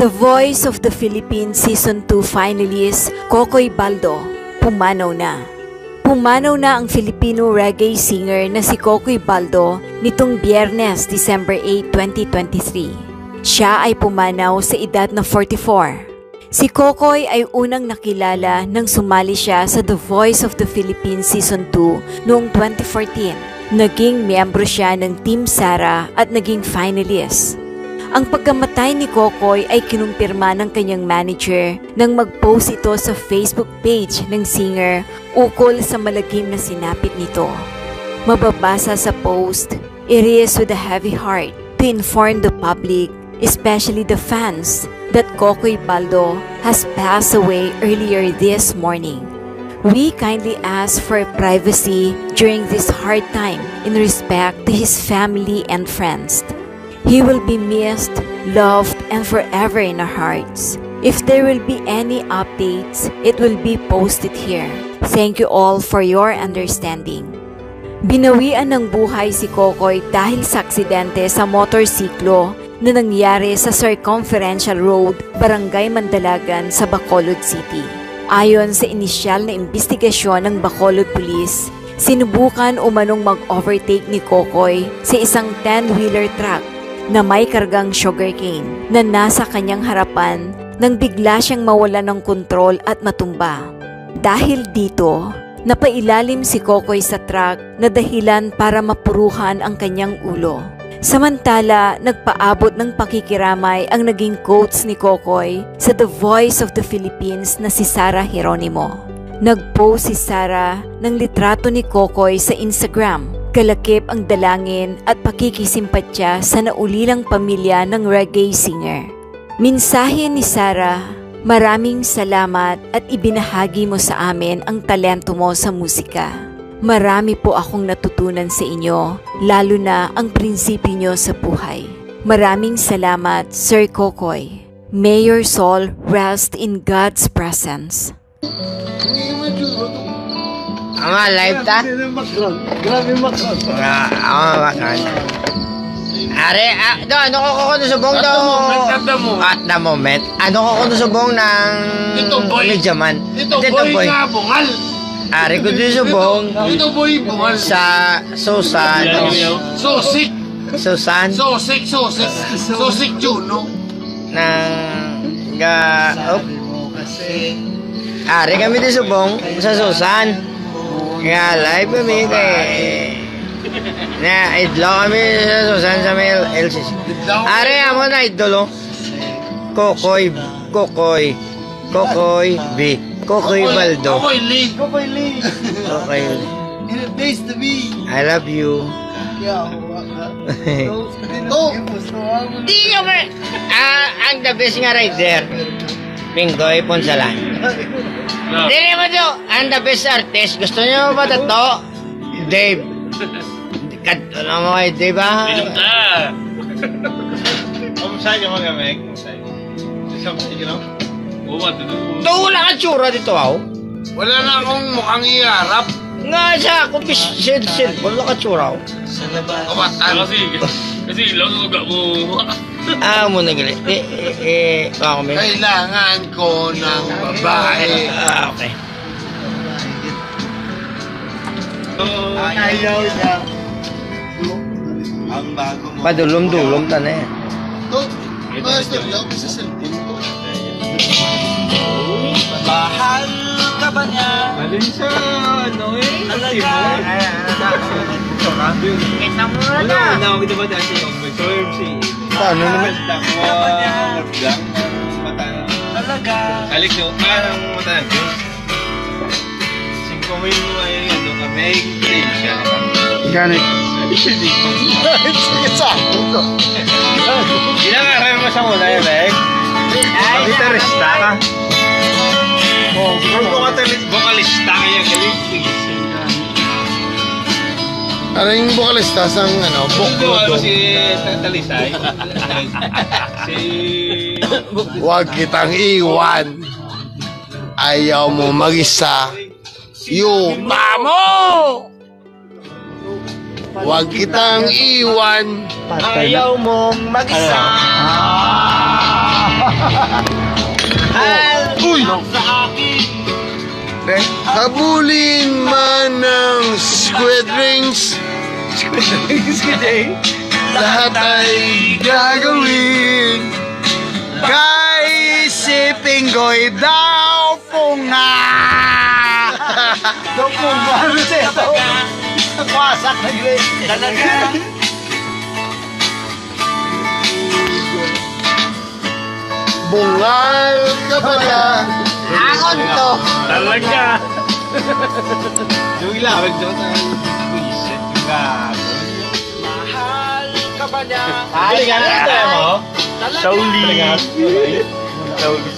The Voice of the Philippines Season 2 finalist Kokoy Baldo, pumanaw na. Pumanaw na ang Filipino reggae singer na si Kokoy Baldo nitong Biyernes, December 8, 2023. Siya ay pumanaw sa edad na 44. Si Kokoy ay unang nakilala nang sumali siya sa The Voice of the Philippines Season 2 noong 2014. Naging miyembro siya ng Team Sara at naging finalist. Ang pagkamatay ni Kokoy ay kinumpirma ng kanyang manager nang mag-post ito sa Facebook page ng singer ukol sa malagim na sinapit nito. Mababasa sa post, "It is with a heavy heart to inform the public, especially the fans, that Kokoy Baldo has passed away earlier this morning. We kindly ask for privacy during this hard time in respect to his family and friends. He will be missed, loved, and forever in our hearts. If there will be any updates, it will be posted here. Thank you all for your understanding." Binawian ng buhay si Kokoy dahil sa aksidente sa motorsiklo na nangyari sa Circumferential Road, Barangay Mandalagan sa Bacolod City. Ayon sa inisyal na imbestigasyon ng Bacolod Police, sinubukan umanong mag-overtake ni Kokoy sa isang 10-wheeler truck na may kargang sugarcane na nasa kanyang harapan nang bigla siyang mawala ng kontrol at matumba. Dahil dito, napailalim si Kokoy sa truck na dahilan para mapuruhan ang kanyang ulo. Samantala, nagpaabot ng pakikiramay ang naging coach ni Kokoy sa The Voice of the Philippines na si Sara Geronimo. Nag-post si Sara ng litrato ni Kokoy sa Instagram. Kalakip ang dalangin at pakikisimpatya sa naulilang pamilya ng reggae singer. Mensahe ni Sara, "Maraming salamat at ibinahagi mo sa amin ang talento mo sa musika. Marami po akong natutunan sa inyo, lalo na ang prinsipyo nyo sa buhay. Maraming salamat, Sir Kokoy. May your soul rest in God's presence." Ama, live ta? Grabe Macron. Ama, Macron. Are, ano ko kunusubong daw? At the moment. Ano ko kunusubong ng Medyaman? Ito boy nga bungal. Are, kunusubong. Ito boy bungal. Sa Susan. Sosik. Susan. Sosik Juno. Are, kami din subong sa Susan. Nga live kami na idlaw kami sa Susan sa may LCC. Are amo na idolo. Kokoy B. Kokoy Baldo. Kokoy Lee. Nice to be. I love you. Di kami. Ang the best nga rider. Pinggoy Ponsalan. Dili mo to, ang the best artist. Gusto nyo ba ito? Dave. Ano mo kay Dave ba? Dito ta. Saan yung mga meg? Saan mo sige no? Ito wala ka tsura dito ako. Wala na akong mukhang iharap. Nga siya, kung cellphone, wala ka tsura ako. Kumatan. Kasi ilaw sa lugar mo. Mo nagali. Ako may. Kailangan ko ng babae. Okay. Ayaw niya. Ang bago mo. Padulom-dulom ta na eh. Master daw sa cellphone ko. Mahal ka ba niya? Alin sa ano eh? Talaga. Kita mo na. Wala na ako kita ba dati yung Paano naman? Talaga. Alik nyo, parang matahan ko. 5 mil mo ay ano kami, siya. Ganit. Sige sa ako ko. Ginangaral mo sa muna yun eh. Gitarista ka. Vocalista kaya galing. Ano yung vocalista sang ano, Boklo si Talisay. Huwag kitang iwan. Ayaw mo mag-isa. Yuta mo! Huwag kitang iwan. Ayaw mo mag-isa. Uy! Habulin man ng squid rings, lahat ay gagawin. Kay si Pinggoy daw po nga. Daw po nga. Ano siya ito? Wasak na yun. Talaga. Bungal ka pala. Akon to. Talaga. Yung ilawag doon ang buisit. Yung gago. Mahal ka ba niya? Ay, ganun mo. Sauli.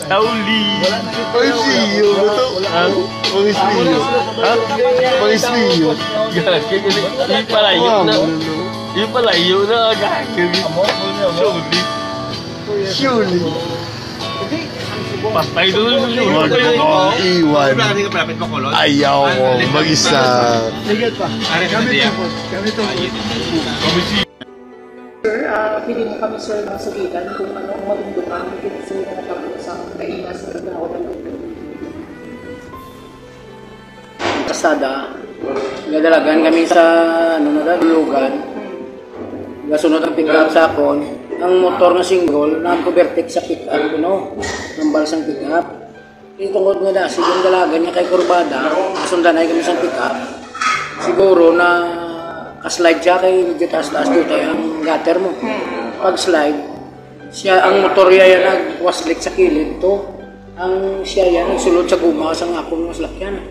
Sauli. Pang-isliyo ba ito? Pang-isliyo. Pang-isliyo. Yung palayo na. Yung palayo na agagawin. Sauli. Surely. Patay doon. Huwag mong iwan. Ayaw ko mag-isa. Sir, pili mo kami sir ng sulitan kung ano ang matundungan kung sir na natapos sa kainas ng tao ng Kasada, nadalagan kami sa lugan. Gasunod ang pick-up sa akon. Ang motor na single, nag-overtake sa pick-up, ng balsang pick-up. Itungkod nga dasi, yung dalagan niya kay Kurbada, kasundanay kami sa pick-up. Siguro na ka-slide siya kay medyo taas-taas dito ang gutter mo. Pag-slide, siya, ang motor yan nag-waslik sa kilid to. Ang siya yan, nagsulod sa guma sa ngapong maslakyan.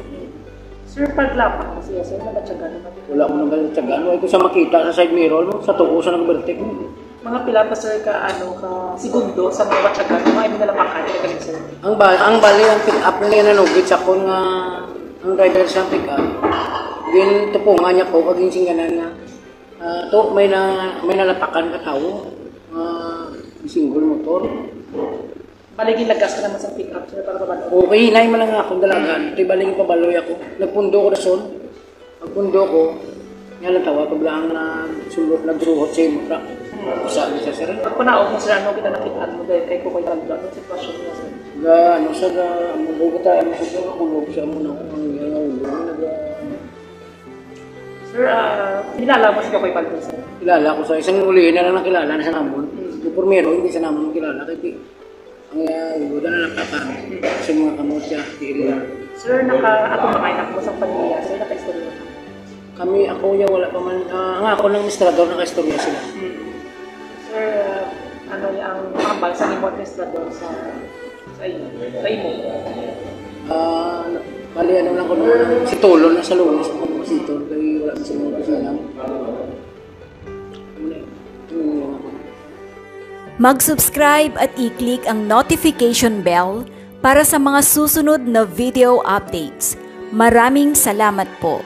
Sir, paglapak mo siya, sir, nabatsagan naman. Wala ko nang tsagaan. Wala ko sa makita sa side mirror mo, sa tuko sa nag-overtake mo. Mga pila pa sir ka, ka segundo sa mga batsagan, mga ibig nalapakan, galing sir. Ang bali, ang pick-up nila nanugit sa ko nga ang driver sa pick-up. Din tupungan niya ko, paging singganan nga. To, may nalatakan ka tao. Single motor. Baligin lagas ka naman sa pick-up sir, para babalo. Okay, hinay mo lang akong dalagan. Ito'y baling pabaloy ako. Nagpundo ko na son. Pagpundo ko, nga lang tawa, paglaan na sulot, nagruhot sa imo. Sa sir. Pag panaog mo sir, ano kita nakitaan mo dahil kay Kukoy Baldo, anong sitwasyon niya sir? Mabugot tayo, makulog siya muna ko. Sir, kilala mo si Kukoy Baldo sir? Kilala ko sa isang ulihin na lang nakilala na sa namon. Primero, hindi sa namon kilala. Kaya ang ibuda na lang kaka sa mga kamot siya. Sir, atong mga anak mo sa pamilya, sir, naka-istorya ka? Kami, ako ya wala pa man. Ako ng administrador, naka-istorya sila. Sir, ano ang makambal sa imo administrador sa imo? Bali, ano lang ko naman. Si Tolo na sa lunes. Si Tolo, kaya wala pa sa mga kusina. Mag-subscribe at i-click ang notification bell para sa mga susunod na video updates. Maraming salamat po.